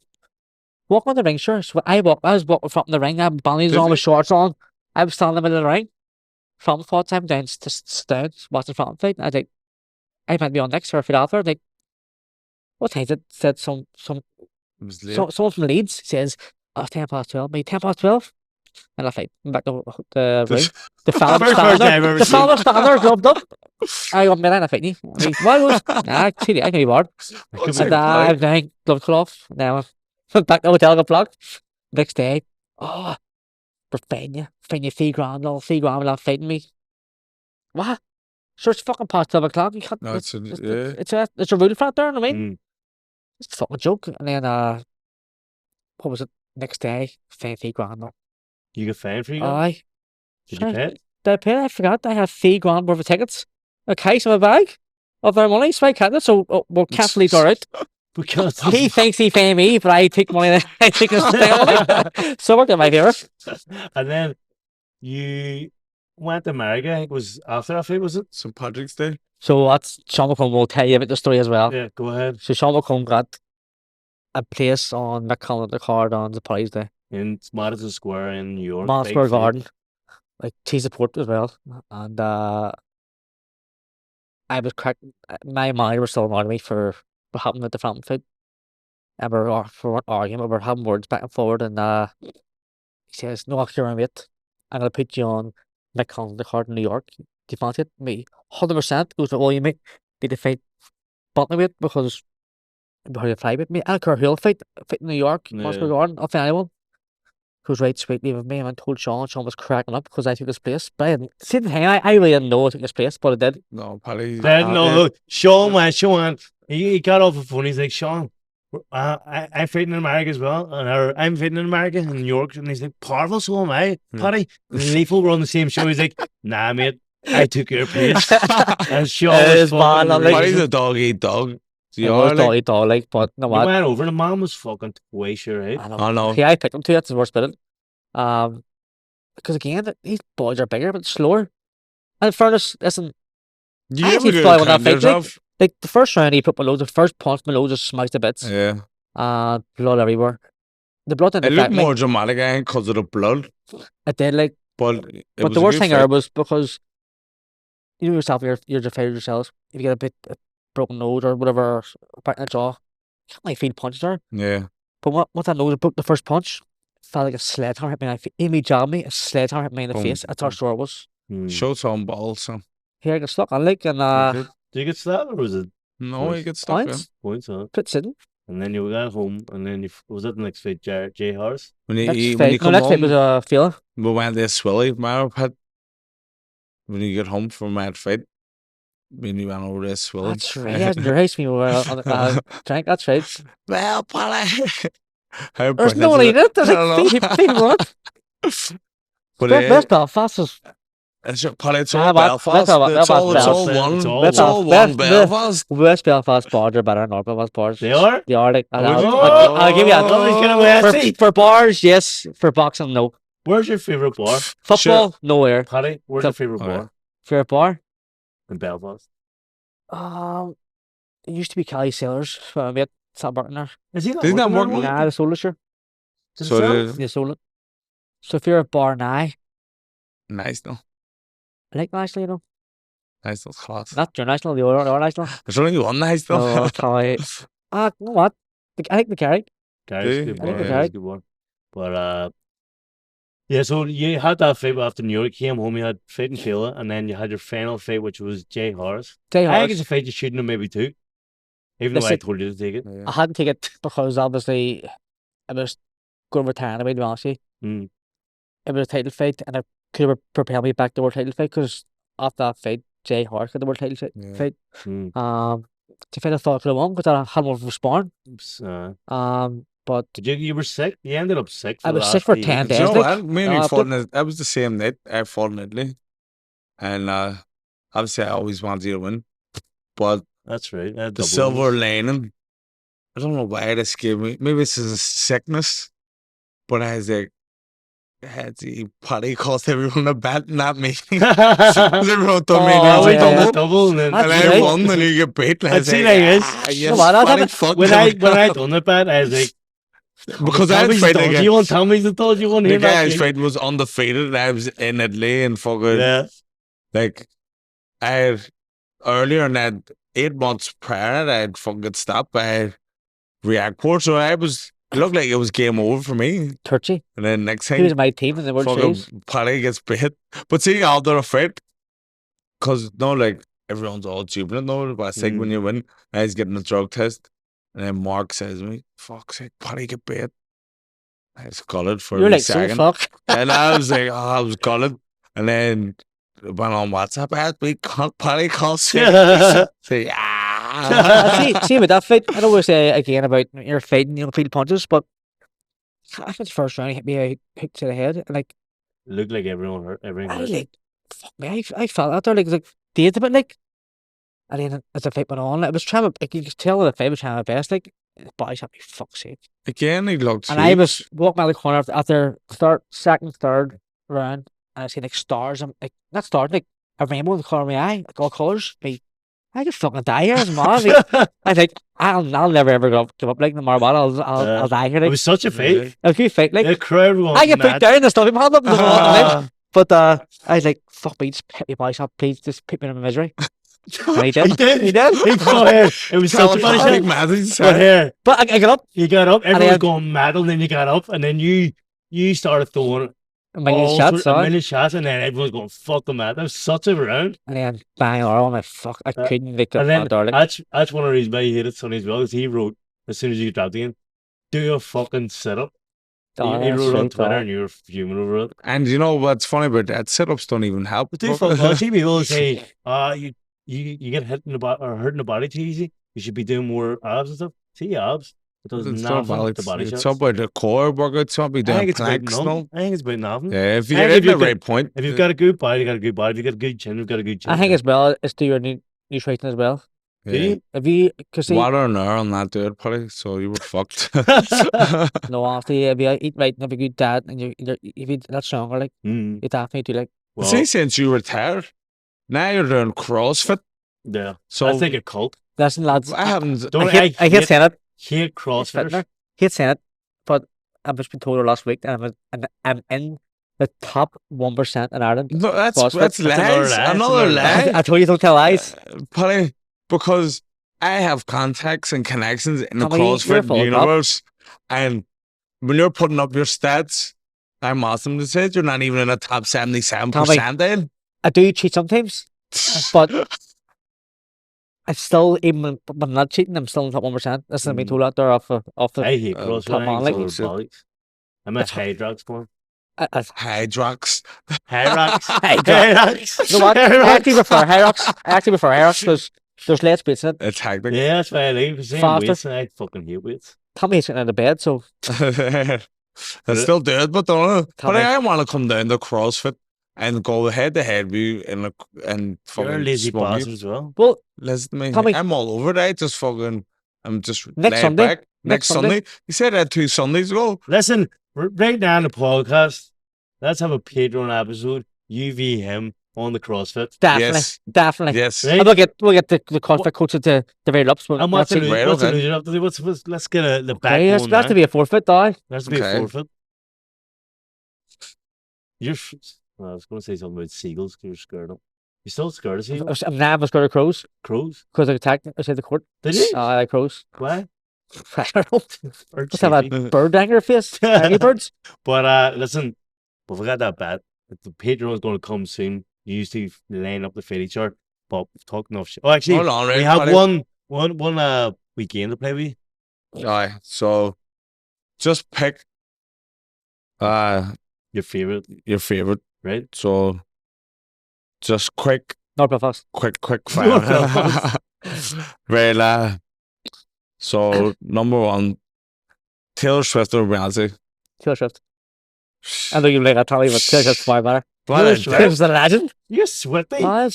"Walk on the ring, sure." So I was walking from the ring. I had bandies on, with shorts on. I was standing in the middle of the ring. Frampton fought time down, down, watching Frampton fight. And I was like, I might be on next for a fight after. Like, what time is it? Said someone from Leeds says, 12:10. Me, 12:10. And I fight. I'm back to the ring. The fella was standing there, gloved up. I got me in a fight. Why was I can be bored. And I glove cut off. Now I'm back to the hotel, got blocked. Next day, we're fighting you 3 grand, all 3 grand without fighting me. What? Sure, it's fucking past 12 o'clock. You can't. No, it's a rule for that there, I mean. It's a fucking joke. And then what was it? Next day, 3 grand. You got fined for you? Aye. Did you pay it? Did I pay it? I forgot. I had 3 grand worth of tickets. A case in my bag of their money, so I can't. So we'll cancel it out. Because he thinks he paid me, but I take money. I take his money. So worked in my favour. And then you went to America. I think it was after that fight, was it? St. Patrick's Day. So that's Sean McComb will tell you about the story as well. Yeah, go ahead. So Sean McComb got a place on McConnell the card on the Paddy's Day. In Madison Square in New York. Madison Square Garden. Like tea support as well. And I was cracked. My manager was still annoyed at me for what happened at the Frampton fight. And we're arguing, but we're having words back and forward, and he says, "No, you're mate. I'm gonna put you on McConnell the card in New York. you fancy it? Me, 100%. Goes like, well, you might be to fight bantamweight because how you fly with me. I don't care who'll fight in New York, Moscow Garden. I'll fight anyone. Goes right, sweet, leave with me. And I told Sean was cracking up because I took his place. But I didn't, see the thing, I really didn't know I took his place, but I did. No, Paddy. No, Sean, he got off the phone. He's like, Sean, I'm fighting in America as well, and I'm fighting in America in New York, and he's like, powerful, so am I, Paddy. And Lethal were on the same show. He's like, nah, mate, I took your place. And Sean was Paddy's a dog eat dog. It was dog eat dog, like, but no what? He went over, and the man was fucking way sure, right? I know. Yeah, I picked him too. That's the worst bit. Because again, these boys are bigger but slower. And in fairness, listen, I actually fly when that fight. Like the first round, he put my loads. The first punch, my loads just smashed to bits. Yeah. Blood everywhere. The blood didn't affect me. It looked more dramatic, because of the blood. It did, like. But the worst thing was because you know yourself, you're defending yourselves. If you get a broken nose or whatever, back in the jaw, you can't like feel punches there. Yeah. But once that nose broke the first punch, it felt like a sledgehammer hit me. Amy jabbed me, a sledgehammer hit me in the face. That's how sore it was. Showed some balls, so. Here I got stuck on like and Did you get slapped or was it? No, you get stuck. Points, huh? Put sitting. And then you got home, and then was that the next fight, Jay Harris? Next fight was a filler. We went to Swilly, Maripet. When you get home from that fight, when you went over to Swilly. That's right. Yeah, the race me were on the drink. That's right. Well, Paddy. There's no one in it. There's like 3 people on it. But West Belfast is. It's all Belfast. It's all one Belfast. West Belfast bars are better than North Belfast bars. They are? They are. Like, I'll give you that. For bars, yes. For boxing, no. Where's your favourite bar? Football, nowhere. Paddy, where's your favourite bar? Favorite bar? In Belfast. It used to be Cali Sailors. Mate, it's not working there. Is he not working? Nah, they sold it, sure. They sold it. So if you're a bar now. Nice, though. I like National, you know. National's class. Not your National, the other National. There's only one National. Oh, you know what? I think the Carrick. Carrick's good bar. Yeah, good one. But, yeah, so you had that fight after New York. You came home, you had fight in Fela, and then you had your final fight, which was Jay Harris. I think it's a fight you shouldn't have maybe took. Even though I told you to take it. Yeah. I hadn't taken it because obviously I was going to retire anyway, to be honest with you. It was a title fight, and I could have propelled me back to the world title fight because after that fight, Jay Harris got the world title fight. To fight, I thought I could have won because I had one from Spawn. But you were sick. You ended up sick. I was sick for 10 days. You know what? Maybe that was the same night. I fought in Italy, and obviously I always wanted to win, but that's right. The silver lining. I don't know why this gave me. Maybe this is a sickness, but I was like, Paddy cost everyone a bet, not me. Everyone told me a double, and I won, and you get beat. I'd seen like this. When I done the bet, I was like, because I was fighting against. You won't tell me the thought you won't hear. The guy I was fighting was undefeated, and I was in Italy and fucking like I had earlier in that 8 months prior, I had fucking stopped by Reactor, so I was. It looked like it was game over for me. Turchy. And then next thing, he was my team in the World Series. Paddy gets bit. But see, after a fight, because like everyone's all jubilant, but I think when you win, and he's getting a drug test, and then Mark says to me, "Fuck's sake, Paddy get bit." I was gutted for a second. So fuck. And I was like, I was gutted. And then went on WhatsApp, Paddy calls say, see with that fight, I don't always say again about you're fighting, you don't feel punches, but after the first round, he hit me a hook to the head, and like it looked like everyone hurt. Fuck me, I felt out there like dazed a bit, like, and then as the fight went on, I was trying to, like, you could tell the fight was trying my best, like, his body shot me, fuck's sake. Again, he looked. And I was walking out the corner after third round, and I seen like stars, and like not stars, like a rainbow in the corner of my eye, like all colours. I could fucking die here as a man. I think I'll never ever give up. Like no matter what, I'll die here. Like. It was such a fight. It was a good fight. Like the crowd was I get put down and stuff. But I was like, fuck me, just hit me by shot, please, just put me in my misery. And he did. He did. It was such a funny shot. But I got up. You got up. Everyone was going mad, and then you got up, and then you started throwing a million shots, a million shots, and then everyone's going, fuck him, man. That was such a round. and then bang, or I'm like, fuck, I couldn't make it. And then darling. that's one of the reasons why he hated Sonny as well, because he wrote, as soon as you dropped in, do a fucking sit-up. He wrote on Twitter, and you were fuming over it. And you know what's funny about that? Sit-ups don't even help. But I see people say, you get hit in the body or hurt in the body too easy. You should be doing more abs and stuff. See abs. It does nothing with the body shots. It's about the core workout. It's not be doing planks. I think it's about nothing. Yeah, if you get the right point. If you've got a good body, you got a good body. If you've got a good chin, you've got a good chin. I think as well, it's do your nutrition as well. Yeah. If you, cause water and air on that dude, probably, so you were fucked. No, after if you eat right and have a good diet and if you that stronger, like you definitely do like. Well, see, since you retired, now you're doing CrossFit. Yeah, so that's like a cult. Listen, lads, I haven't. I hate saying it. Hate CrossFit. Hate saying it, but I've just been told last week that I'm in the top 1% in Ireland. No, that's lies. Another lie. I told you don't tell lies. Probably because I have contacts and connections in the CrossFit universe, and when you're putting up your stats, I'm awesome to say you're not even in the top 77%. Then I do cheat sometimes, but I still, even when I'm not cheating, I'm still in the top 1%. This is me told out there off the. I hate CrossFit. Top man, like I'm a Hydrox one. Hydrox. Hydrox. No, what? I actually prefer Hydrox because there's less weights in it. It's hectic. Yeah, that's why I leave. Weights, and I fucking hate weights. Tommy's sitting in the bed, so. I still do it, but don't. But I want to come down to CrossFit and go head to head with you and fucking. You're a lazy bastard as well. Well, listen to me. Tommy, I'm all over that. Just fucking. I'm just next Sunday. Back. Next Sunday. You said that 2 Sundays ago. Listen, right now in the podcast, let's have a Patreon episode. You v him on the CrossFit. Definitely. Yes. Right? And we'll get the CrossFit coach to very ups. And what's the loser have to do? Let's get the back one. That's to be a forfeit, though. That's to be a forfeit. I was going to say something about seagulls because you're scared of them. You still scared of seagulls? I'm now scared of crows. Crows? Because I attacked outside the court. Did you? I like crows. Why? I don't know. Just have a bird hanger face. Any birds? But listen, we forgot that bet. The Patreon is going to come soon. You used to line up the Philly chart, but we've talked enough shit. Oh, actually, hold on, we have one weekend to play with you. Aye, so just pick your favorite, right? So just quick Belfast. Quick fire. Right, so number 1, Taylor Swift or Beyonce? Taylor Swift. I know you like that, Tommy, but Taylor Swift's far better. Taylor Swift's a legend. You're Swifty. Do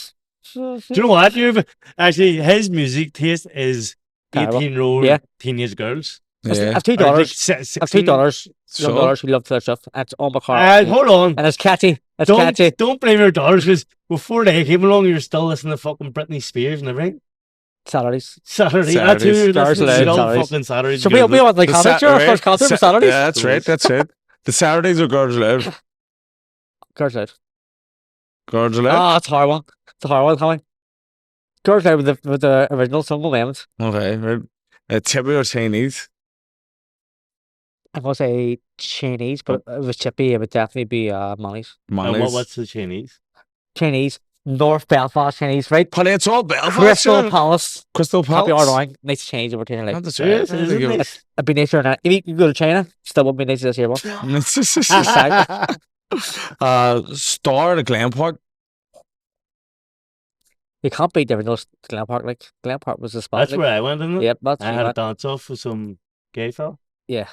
you know what? Actually, his music taste is 18-year-old teenage girls. Yeah. I have 2 daughters. Young daughters who love Taylor Swift. It's on my car. Hold on. And it's catchy. Catchy. Don't blame your daughters because before they came along, you're still listening to fucking Britney Spears and everything. Saturdays. Saturdays. Fucking Saturdays. So we want like concert. Our first concert for Saturdays. Yeah, that's right. The Saturdays are Girls Aloud. Girls Aloud. Girls Aloud. Ah, it's a hard one. Tommy. Girls Aloud with the original song Lemons. Okay, right. Chippy or Chinese? I'm gonna say Chinese, but if it was Chippy, it would definitely be Molly's. What's the Chinese? Chinese. North Belfast Chinese, right? But it's all Belfast. Crystal Palace. Happy hour nice change over to like. That's serious. It'd be nicer than that. If you go to China, still would be nicer this year. Star at Glen Park. You can't beat the original Glen Park. Like Glen Park was the spot. That's where I went, isn't it? Yep, that's. I had a dance off with some gay fella. Yeah.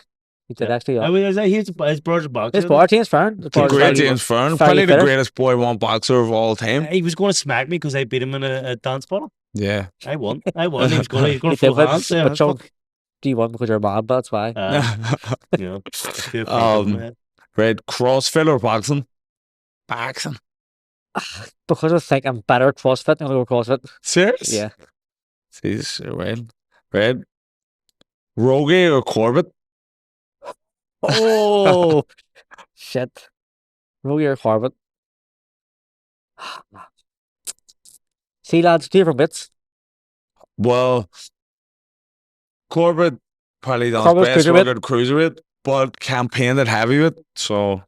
He did actually. I mean, his brother's boxer. His bar James Fern. Great James Fern. Probably the greatest boy one boxer of all time. He was going to smack me because I beat him in a dance battle. Yeah. I won. He was going to full hands. Do you won because you're mad? That's why. Right. CrossFit or boxing? Boxing. Because I think I'm better at CrossFit, I'm going to go CrossFit. Serious? Yeah. Jeez, right. Rogie or Corbett? Oh, shit. Rogie or Corbett? See, lads, different bits. Well, Corbett probably does best work at cruiserweight, but campaigned at heavyweight, so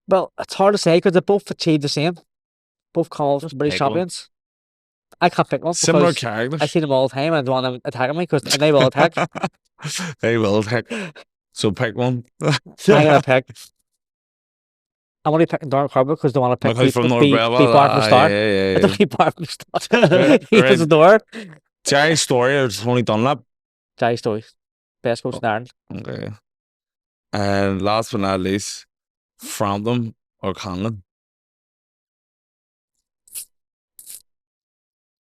Well, it's hard to say because they both achieved the same. Both Commonwealth Just British pick one. champions. I can't pick one Similar because characters. I see them all the time and I don't want them attacking me and they will attack. They will attack. So pick one. I'm gonna pick. I'm only picking Dark Harbour because they want to pick Because from North be Belfast. bar from the start. Yeah. I don't be bar from the start. He was Right. the door. Jerry Story or Tony Dunlap. Jai Story. Best coach in Ireland. Okay. And last but not least, Frampton or Conlon.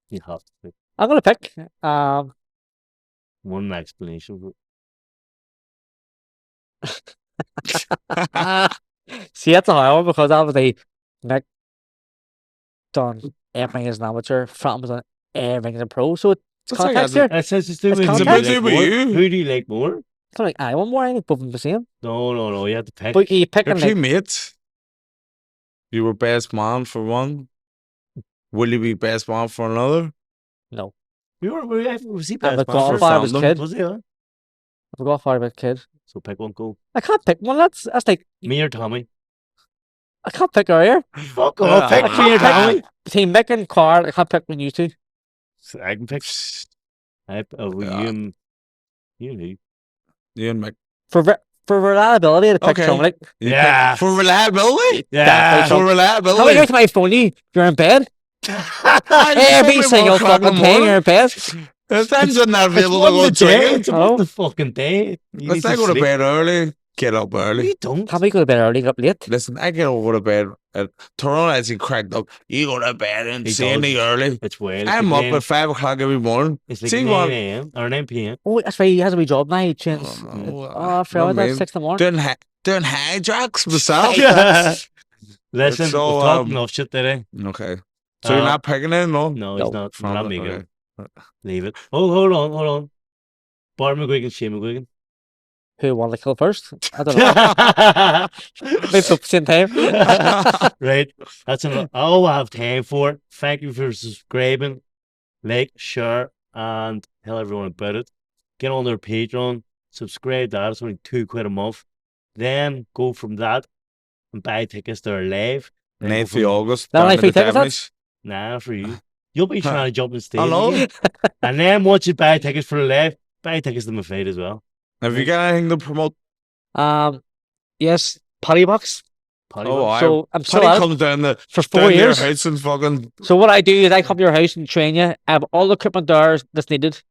You have to pick I'm gonna pick. one explanation. For See, that's a hard one because obviously Mick done everything as an amateur, Frampton's done everything as a pro. So it's That's like context a- here. That says to do It's with who context. you It's a like bit more. you. Who do you like more? It's not like I want more. I think both of them the same. No. You have to pick. But you pick You're and two like mates. You were best man for one. Will you be best man for another? no. Was he I'm best a man for qualifier as a Frampton. kid. Was he? Huh? I forgot far about kid. So pick one. Go. I can't pick one. That's like Me or Tommy? I can't pick earlier. Fuck off. Pick I me or can't Tommy. pick between Mick and Carl. I can't pick one you two. So I can pick. Yeah. You and who? You and Mick. For reliability, to pick Okay. someone like You Yeah. pick- For reliability? Yeah. For How many reliability. times I phone you? You're in bed. I Every phoned me single 1 o'clock in fucking the day morning. you're in bed. There's times I'm not It's available to one go the day. train. It's Oh. one the fucking day. You Let's need not go to sleep. bed early, get up early. You don't. Tommy go to bed early, get up late. Listen, I get over to bed at Toronto as he cracked up. You go to bed He insanely does. early. It's well. It's I'm like up 9 at 5 o'clock every morning. It's like See 9 what? a.m. or 9 p.m. Oh, that's right. He has a wee job now. He trains. Oh, Oh, for I mean? that's 6 in the morning. Doing hijacks myself. Listen, It's so, we've talked enough shit today. Okay. So you're not picking it, no? No, No. he's not. From Not the- me. okay. Leave it. Oh, hold on. Bar McGuigan, Shane McGuigan. Who wanted to kill first? I don't know. Maybe at the same time. Right. That's all I have time for. Thank you for subscribing, like, share, and tell everyone about it. Get on their Patreon, subscribe to that. It's only £2 a month. Then go from that and buy tickets to our live. Then go 9th from- of August. Not down only at free the tickets, Devonish. Nah, for you. You'll be trying to jump on stage. Hello? again. And then once you buy tickets for the live, buy tickets to my fight as well. Have you got anything to promote? Yes, Paddy Box. Paddy Oh, Barnes. So I'm still Paddy at it comes down the for 4 down to your years. house and fucking So what I do is I come to your house and train you. I have all the equipment there that's needed.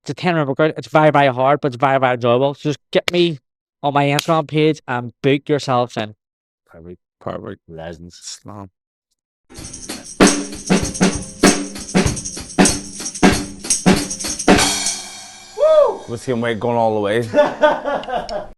It's a 10-round workout. It's very, very hard, but it's very, very enjoyable. So just get me on my Instagram page and book yourselves in. Perfect. Legends. slam. With him weight going all the way.